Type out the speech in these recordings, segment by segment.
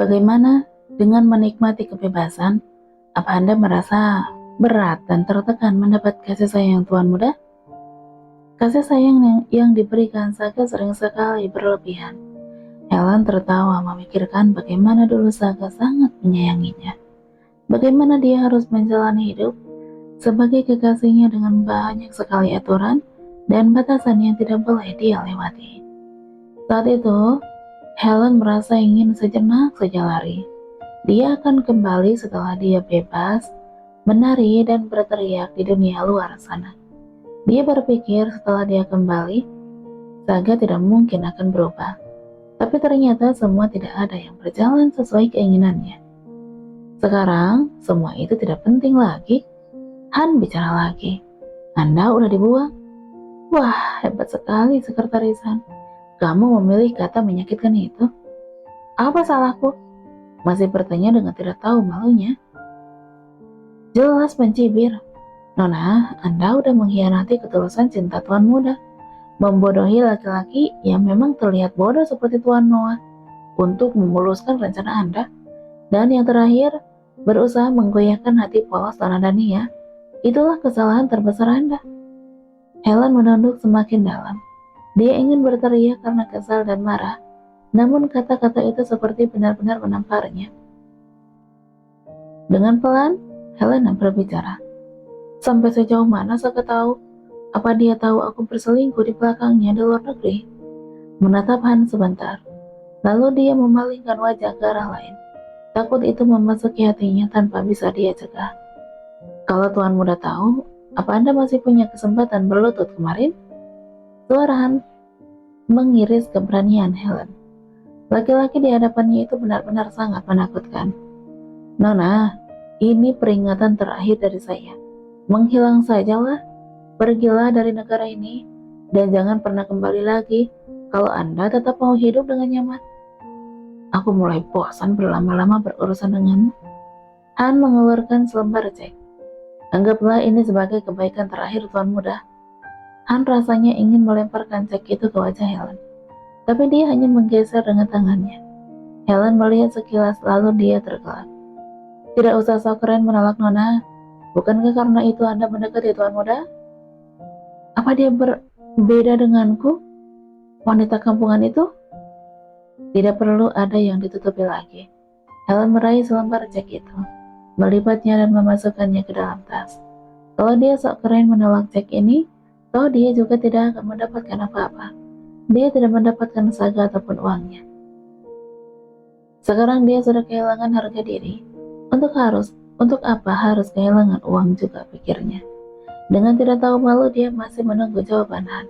Bagaimana dengan menikmati kebebasan? Apa Anda merasa berat dan tertekan mendapat kasih sayang tuan muda? Kasih sayang yang diberikan Saga sering sekali berlebihan. Helen tertawa memikirkan bagaimana dulu Saga sangat menyayanginya. Bagaimana dia harus menjalani hidup sebagai kekasihnya dengan banyak sekali aturan dan batasan yang tidak boleh dia lewati. Saat itu, Helen merasa ingin sejenak saja lari. Dia akan kembali setelah dia bebas, menari dan berteriak di dunia luar sana. Dia berpikir setelah dia kembali, Saga tidak mungkin akan berubah. Tapi ternyata semua tidak ada yang berjalan sesuai keinginannya. Sekarang, semua itu tidak penting lagi. Han bicara lagi. Anda udah dibuang? Wah, hebat sekali sekretaris Han. Kamu memilih kata menyakitkan itu. Apa salahku? Masih bertanya dengan tidak tahu malunya. Jelas mencibir. Nona, Anda udah mengkhianati ketulusan cinta tuan muda. Membodohi laki-laki yang memang terlihat bodoh seperti Tuan Noah untuk memuluskan rencana Anda. Dan yang terakhir, berusaha menggoyahkan hati polos Nona Dania. Itulah kesalahan terbesar Anda. Helen menunduk semakin dalam. Dia ingin berteriak karena kesal dan marah, namun kata-kata itu seperti benar-benar menamparnya. Dengan pelan, Helena berbicara. Sampai sejauh mana Saga tahu? Apa dia tahu aku berselingkuh di belakangnya di luar negeri? Menatap Han sebentar, lalu dia memalingkan wajah ke arah lain. Takut itu memasuki hatinya tanpa bisa dia cegah. Kalau Tuan muda tahu, apa Anda masih punya kesempatan berlutut kemarin? Suara Han mengiris keberanian Helen. Laki-laki di hadapannya itu benar-benar sangat menakutkan. Nona, ini peringatan terakhir dari saya. Menghilang sajalah, pergilah dari negara ini, dan jangan pernah kembali lagi kalau Anda tetap mau hidup dengan nyaman. Aku mulai bosan berlama-lama berurusan denganmu. Han mengeluarkan selembar cek. Anggaplah ini sebagai kebaikan terakhir Tuan muda. Han rasanya ingin melemparkan cek itu ke wajah Helen, tapi dia hanya menggeser dengan tangannya. Helen melihat sekilas lalu dia tergelak. Tidak usah sok keren menolak Nona. Bukankah karena itu Anda mendekati Tuan muda? Apa dia berbeda denganku? Wanita kampungan itu? Tidak perlu ada yang ditutupi lagi. Helen meraih selembar cek itu, melipatnya dan memasukkannya ke dalam tas. Kalau dia sok keren menolak cek ini, toh dia juga tidak akan mendapatkan apa-apa. Dia tidak mendapatkan Saga ataupun uangnya. Sekarang dia sudah kehilangan harga diri. Untuk apa harus kehilangan uang juga, pikirnya. Dengan tidak tahu malu dia masih menunggu jawaban Han.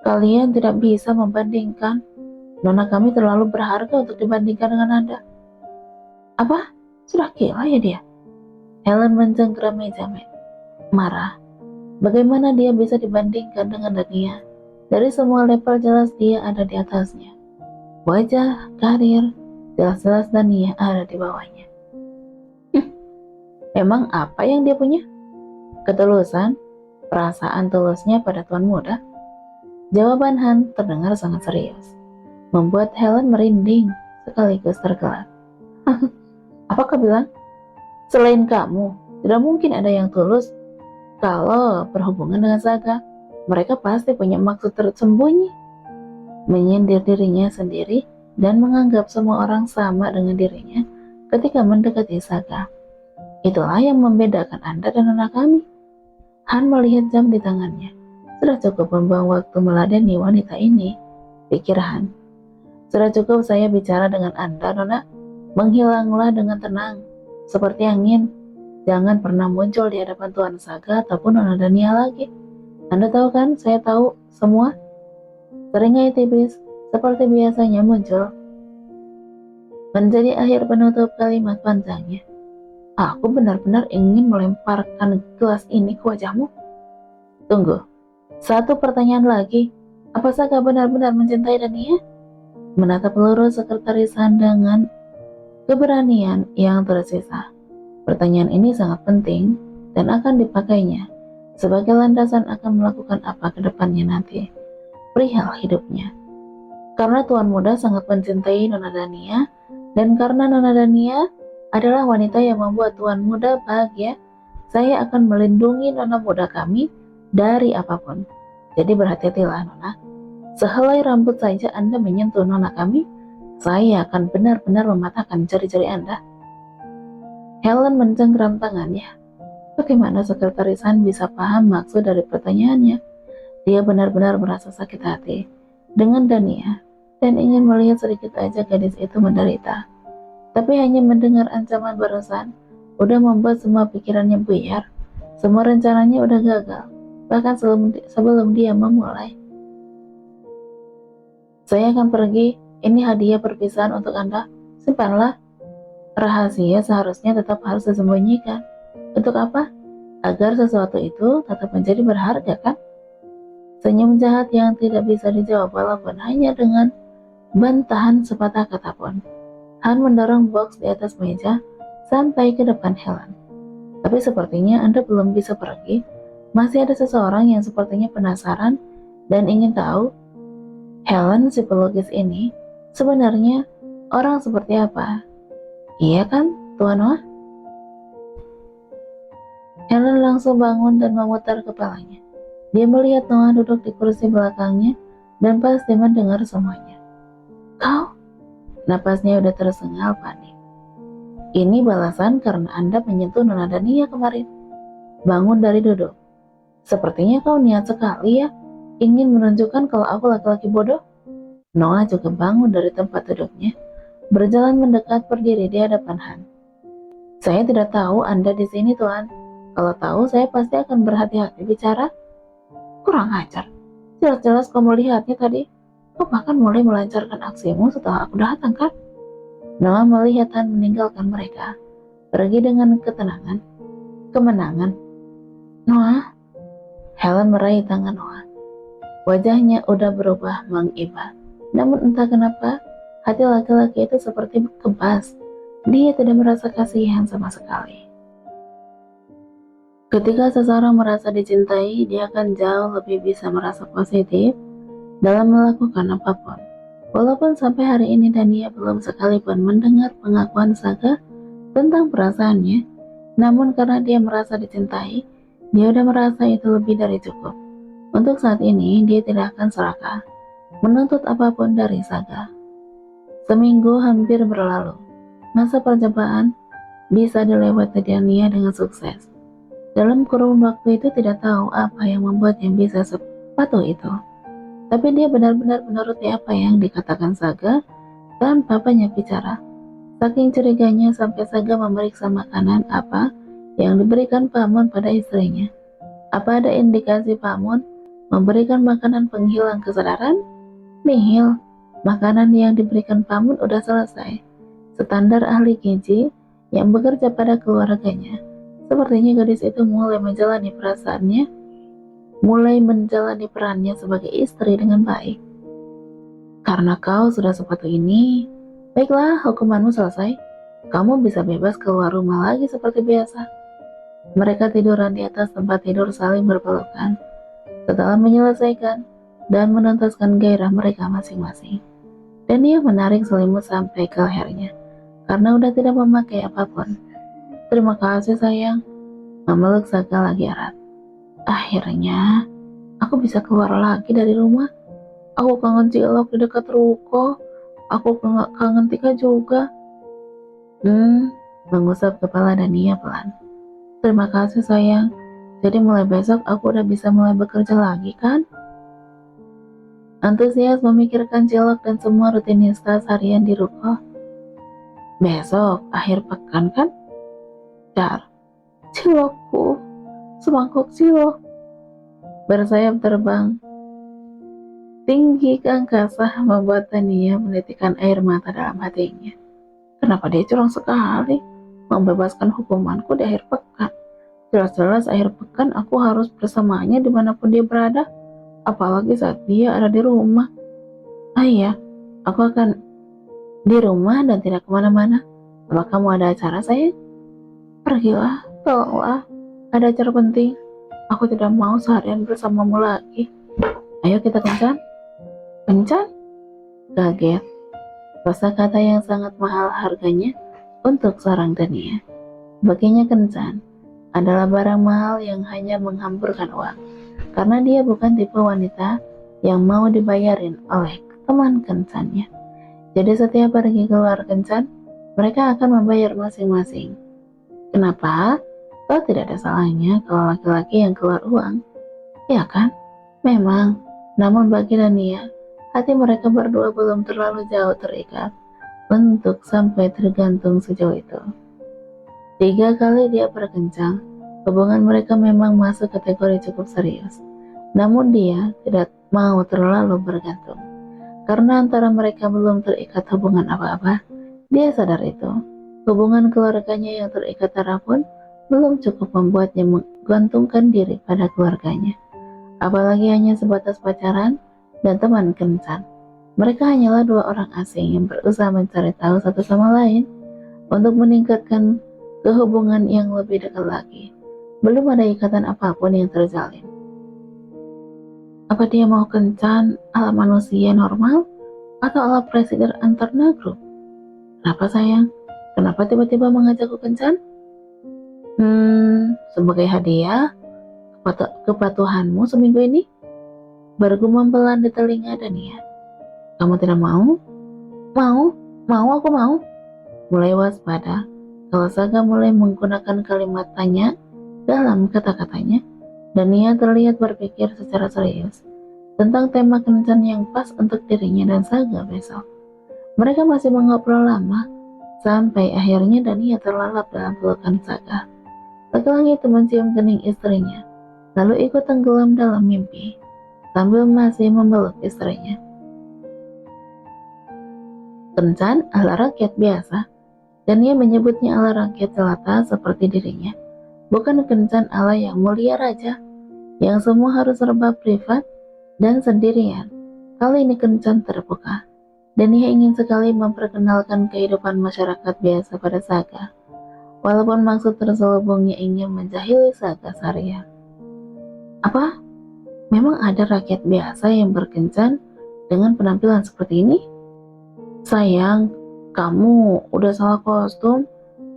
Kalian tidak bisa membandingkan. Nona kami terlalu berharga untuk dibandingkan dengan Anda. Apa? Sudah gila ya dia? Helen mencengkeram meja marah. Bagaimana dia bisa dibandingkan dengan Dania? Dari semua level jelas dia ada di atasnya. Wajah, karir, jelas-jelas Dania ada di bawahnya. Memang apa yang dia punya? Ketulusan, perasaan tulusnya pada tuan muda. Jawaban Han terdengar sangat serius, membuat Helen merinding sekaligus tergelak. Apakah bilang? Selain kamu, tidak mungkin ada yang tulus kalau berhubungan dengan Saga. Mereka pasti punya maksud tersembunyi. Menyindir dirinya sendiri dan menganggap semua orang sama dengan dirinya ketika mendekati Saga. Itulah yang membedakan Anda dan anak kami. Han melihat jam di tangannya. Sudah cukup membuang waktu meladeni wanita ini, pikir Han. Sudah cukup saya bicara dengan Anda, Nona. Menghilanglah dengan tenang, seperti angin. Jangan pernah muncul di hadapan Tuan Saga ataupun Nona Dania lagi. Anda tahu kan, saya tahu semua. Seringai tipis, seperti biasanya muncul. Menjadi akhir penutup kalimat panjangnya. Aku benar-benar ingin melemparkan gelas ini ke wajahmu. Tunggu, satu pertanyaan lagi. Apa Saga benar-benar mencintai Dania? Menatap lurus sekretaris Han dengan keberanian yang tersisa. Pertanyaan ini sangat penting dan akan dipakainya sebagai landasan akan melakukan apa ke depannya nanti, perihal hidupnya. Karena Tuan muda sangat mencintai Nona Dania, Dan karena Nona Dania adalah wanita yang membuat tuan muda bahagia, saya akan melindungi nona muda kami dari apapun. Jadi berhati-hatilah nona. Sehelai rambut saja Anda menyentuh nona kami, saya akan benar-benar mematahkan jari-jari Anda. Helen mencengkeram tangannya. Bagaimana sekretaris Han bisa paham maksud dari pertanyaannya? Dia benar-benar merasa sakit hati dengan Dania dan ingin melihat sedikit aja gadis itu menderita. Tapi hanya mendengar ancaman barusan udah membuat semua pikirannya buyar. Semua rencananya udah gagal, bahkan sebelum dia memulai. Saya akan pergi, ini hadiah perpisahan untuk Anda. Simpanlah. Rahasia seharusnya tetap harus disembunyikan. Untuk apa? Agar sesuatu itu tetap menjadi berharga, kan? Senyum jahat yang tidak bisa dijawab walaupun hanya dengan bantahan sepatah kata pun. Han mendorong box di atas meja sampai ke depan Helen. Tapi sepertinya Anda belum bisa pergi. Masih ada seseorang yang sepertinya penasaran dan ingin tahu. Helen, psikologis ini, sebenarnya orang seperti apa? Iya kan, Tuan Noah? Helen langsung bangun dan memutar kepalanya. Dia melihat Noah duduk di kursi belakangnya dan pasti mendengar semuanya. Kau? Napasnya udah tersengal panik. Ini balasan karena Anda menyentuh Nona Dania kemarin. Bangun dari duduk. Sepertinya kau niat sekali ya, ingin menunjukkan kalau aku laki-laki bodoh. Noah juga bangun dari tempat duduknya, berjalan mendekat berdiri di hadapan Han. Saya tidak tahu Anda di sini, Tuan. Kalau tahu, saya pasti akan berhati-hati bicara. Kurang ajar. Jelas-jelas kau melihatnya tadi. Kau bahkan mulai melancarkan aksimu setelah aku datang, kan? Noah melihat Han meninggalkan mereka, pergi dengan kemenangan. Noah, Helen meraih tangan Noah. Wajahnya udah berubah mengiba. Namun entah kenapa, hati laki-laki itu seperti kebas. Dia tidak merasa kasihan sama sekali. Ketika seseorang merasa dicintai, dia akan jauh lebih bisa merasa positif dalam melakukan apapun. Walaupun sampai hari ini Dania belum sekalipun mendengar pengakuan Saga tentang perasaannya, namun karena dia merasa dicintai, dia udah merasa itu lebih dari cukup. Untuk saat ini, dia tidak akan serakah, menuntut apapun dari Saga. Seminggu hampir berlalu. Masa percobaan bisa dilewati Dania dengan sukses. Dalam kurun waktu itu tidak tahu apa yang membuatnya bisa sepatuh itu. Tapi dia benar-benar menuruti apa yang dikatakan Saga tanpa banyak bicara. Saking curiganya sampai Saga memeriksa makanan apa yang diberikan Pak Mun pada istrinya. Apa ada indikasi Pak Mun memberikan makanan penghilang kesadaran? Nihil. Makanan yang diberikan Pak Mun udah selesai. Standar ahli gizi yang bekerja pada keluarganya. Sepertinya gadis itu mulai menjalani perannya sebagai istri dengan baik. Karena kau sudah seperti ini, baiklah, hukumanmu selesai. Kamu bisa bebas keluar rumah lagi seperti biasa. Mereka tiduran di atas tempat tidur saling berpelukan. Setelah menyelesaikan dan menuntaskan gairah mereka masing-masing, dan dia menarik selimut sampai ke lehernya, karena udah tidak memakai apapun. Terima kasih sayang, memeluk Saga lagi erat. Akhirnya, aku bisa keluar lagi dari rumah. Aku kangen cilok di dekat ruko. Aku kangen Tika juga. Mengusap kepala Dania pelan. Terima kasih sayang. Jadi mulai besok aku udah bisa mulai bekerja lagi kan? Antusias memikirkan cilok dan semua rutinitas harian di ruko. Besok akhir pekan kan? Dar, cilokku, semangkuk cilok. Bersayap terbang tinggi ke angkasa membuat Dania menitikkan air mata dalam hatinya. Kenapa dia curang sekali membebaskan hukumanku di akhir pekan? Jelas-jelas akhir pekan aku harus bersamanya dimanapun dia berada, apalagi saat dia ada di rumah. Iya, aku akan di rumah dan tidak kemana-mana. Apa kamu ada acara sayang? Pergilah, tolonglah, ada acara penting. Aku tidak mau seharian bersamamu lagi. Ayo kita kencan. Kencan? Kaget. Kosakata yang sangat mahal harganya untuk seorang Dania. Baginya kencan adalah barang mahal yang hanya menghamburkan uang, karena dia bukan tipe wanita yang mau dibayarin oleh teman kencannya. Jadi setiap pergi keluar kencan, mereka akan membayar masing-masing. Kenapa? Toh tidak ada salahnya kalau laki-laki yang keluar uang, ya kan? Memang, namun bagi Dania, hati mereka berdua belum terlalu jauh terikat untuk sampai tergantung sejauh itu. 3 kali dia berkencan, hubungan mereka memang masuk kategori cukup serius. Namun dia tidak mau terlalu bergantung. Karena antara mereka belum terikat hubungan apa-apa, dia sadar itu. Hubungan keluarganya yang terikat darah pun belum cukup membuatnya menggantungkan diri pada keluarganya. Apalagi hanya sebatas pacaran dan teman kencan. Mereka hanyalah 2 orang asing yang berusaha mencari tahu satu sama lain untuk meningkatkan kehubungan yang lebih dekat lagi. Belum ada ikatan apapun yang terjalin. Apa dia mau kencan ala manusia normal atau ala presiden antar negro? Kenapa sayang? Kenapa tiba-tiba mengajakku kencan? Sebagai hadiah kepatuhanmu seminggu ini? Bergumam pelan di telinga Dania. Kamu tidak mau? Aku mau. Mulai waspada, kalau Saga mulai menggunakan kalimat tanya dalam kata-katanya, Dania terlihat berpikir secara serius tentang tema kencan yang pas untuk dirinya dan Saga besok. Mereka masih mengobrol lama, sampai akhirnya Dania terlelap dalam pelukan Saga. Laki-laki itu mencium kening istrinya, lalu ikut tenggelam dalam mimpi, sambil masih memeluk istrinya. Kencan ala rakyat biasa, dan ia menyebutnya ala rakyat jelata seperti dirinya. Bukan kencan ala yang mulia raja, yang semua harus serba privat dan sendirian. Kali ini kencan terbuka, dan ia ingin sekali memperkenalkan kehidupan masyarakat biasa pada Saga. Walaupun maksud terselubungnya ingin menjahili Saga Sarya. Apa? Memang ada rakyat biasa yang berkencan dengan penampilan seperti ini? Sayang, kamu udah salah kostum.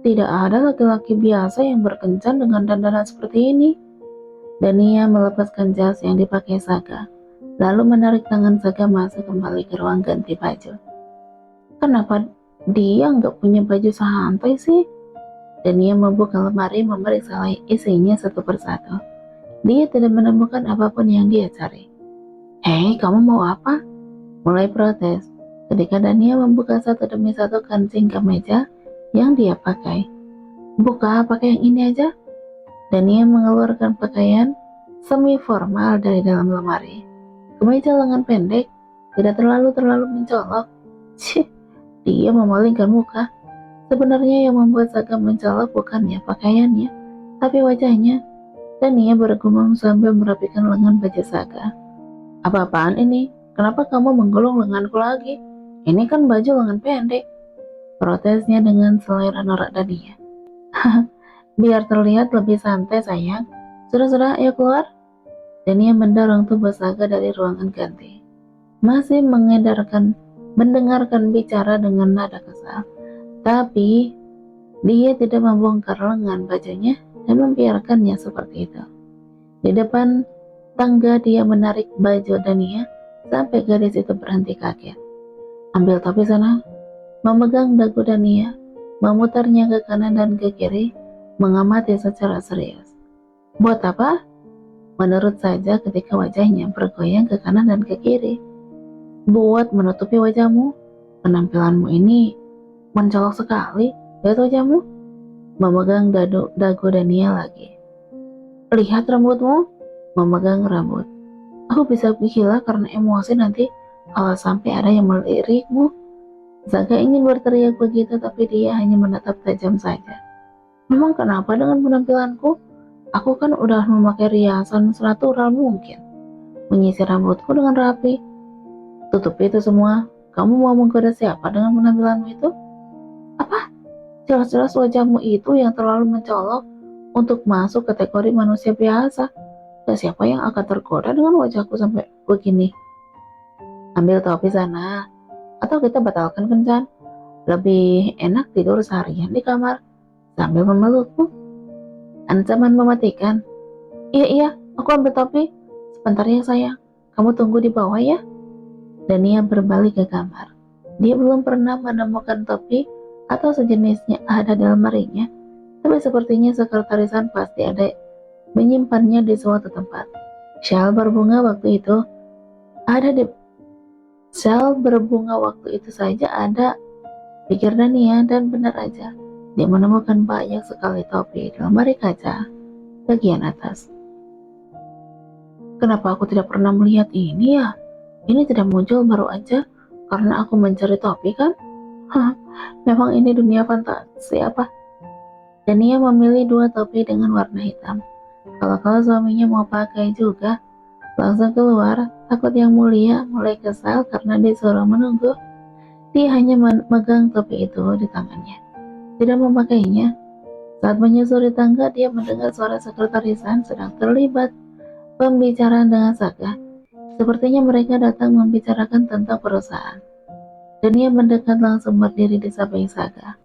Tidak ada laki-laki biasa yang berkencan dengan dandanan seperti ini. Dania melepaskan jas yang dipakai Saga, lalu menarik tangan Saga masuk kembali ke ruang ganti baju. Kenapa dia nggak punya baju santai sih? Dania membuka lemari memeriksa isinya satu persatu. Dia tidak menemukan apapun yang dia cari. Hei, kamu mau apa? Mulai protes ketika Dania membuka satu demi satu kancing kemeja yang dia pakai. Pakai yang ini aja. Dania mengeluarkan pakaian semi formal dari dalam lemari. Kemeja lengan pendek, tidak terlalu mencolok. Cih, dia memalingkan muka. Sebenarnya yang membuat Saga mencolok bukannya pakaiannya, tapi wajahnya. Dania bergumam sambil merapikan lengan baju Saga. Apa-apaan ini? Kenapa kamu menggulung lenganku lagi? Ini kan baju lengan pendek. Protesnya dengan selera norak Dania. Biar terlihat lebih santai sayang. Sudah, ayo keluar. Dania mendorong tubuh Saga dari ruangan ganti. Masih mendengarkan bicara dengan nada kesal. Tapi dia tidak membongkar lengan bajunya dan membiarkannya seperti itu. Di depan tangga dia menarik baju Dania sampai gadis itu berhenti kaget. Ambil topi sana. Memegang dagu Dania, memutarnya ke kanan dan ke kiri, mengamati secara serius. Buat apa? Menurut saja ketika wajahnya bergoyang ke kanan dan ke kiri. Buat menutupi wajahmu. Penampilanmu ini mencolok sekali, lihat wajahmu. Memegang dagu Dania lagi. Lihat rambutmu. Memegang rambut. Aku bisa gila karena emosi nanti kalau sampai ada yang melirikmu. Saga ingin berteriak begitu, tapi dia hanya menatap tajam saja. Memang kenapa dengan penampilanku? Aku kan udah memakai riasan senatural mungkin. Menyisir rambutku dengan rapi. Tutupi itu semua. Kamu mau menggoda siapa dengan penampilanmu itu? Apa? Jelas-jelas wajahmu itu yang terlalu mencolok untuk masuk kategori manusia biasa. Dan siapa yang akan tergoda dengan wajahku sampai begini? Ambil topi sana. Atau kita batalkan kencan? Lebih enak tidur seharian di kamar sambil memelukku. Ancaman mematikan. Iya, iya, aku ambil topi. Sebentar ya sayang, kamu tunggu di bawah ya. Dan ia berbalik ke kamar. Dia belum pernah menemukan topi atau sejenisnya ada dalam lemarinya, tapi sepertinya sekretarisan pasti ada menyimpannya di suatu tempat. Shal berbunga waktu itu ada di Shal berbunga waktu itu saja ada, pikir Dania, dan benar aja. Dia menemukan banyak sekali topi di lemari kaca bagian atas. Kenapa aku tidak pernah melihat ini ya? Ini tidak muncul baru aja karena aku mencari topi kan? Hah, memang ini dunia fantasi apa? Dan ia memilih dua topi dengan warna hitam. Kalau suaminya mau pakai juga, langsung keluar. Takut yang mulia mulai kesal karena disuruh menunggu. Dia hanya memegang topi itu di tangannya, tidak memakainya. Saat menyusuri tangga, dia mendengar suara sekretarisan sedang terlibat pembicaraan dengan Saga. Sepertinya mereka datang membicarakan tentang perusahaan. Dan ia mendekat langsung berdiri di samping Saga.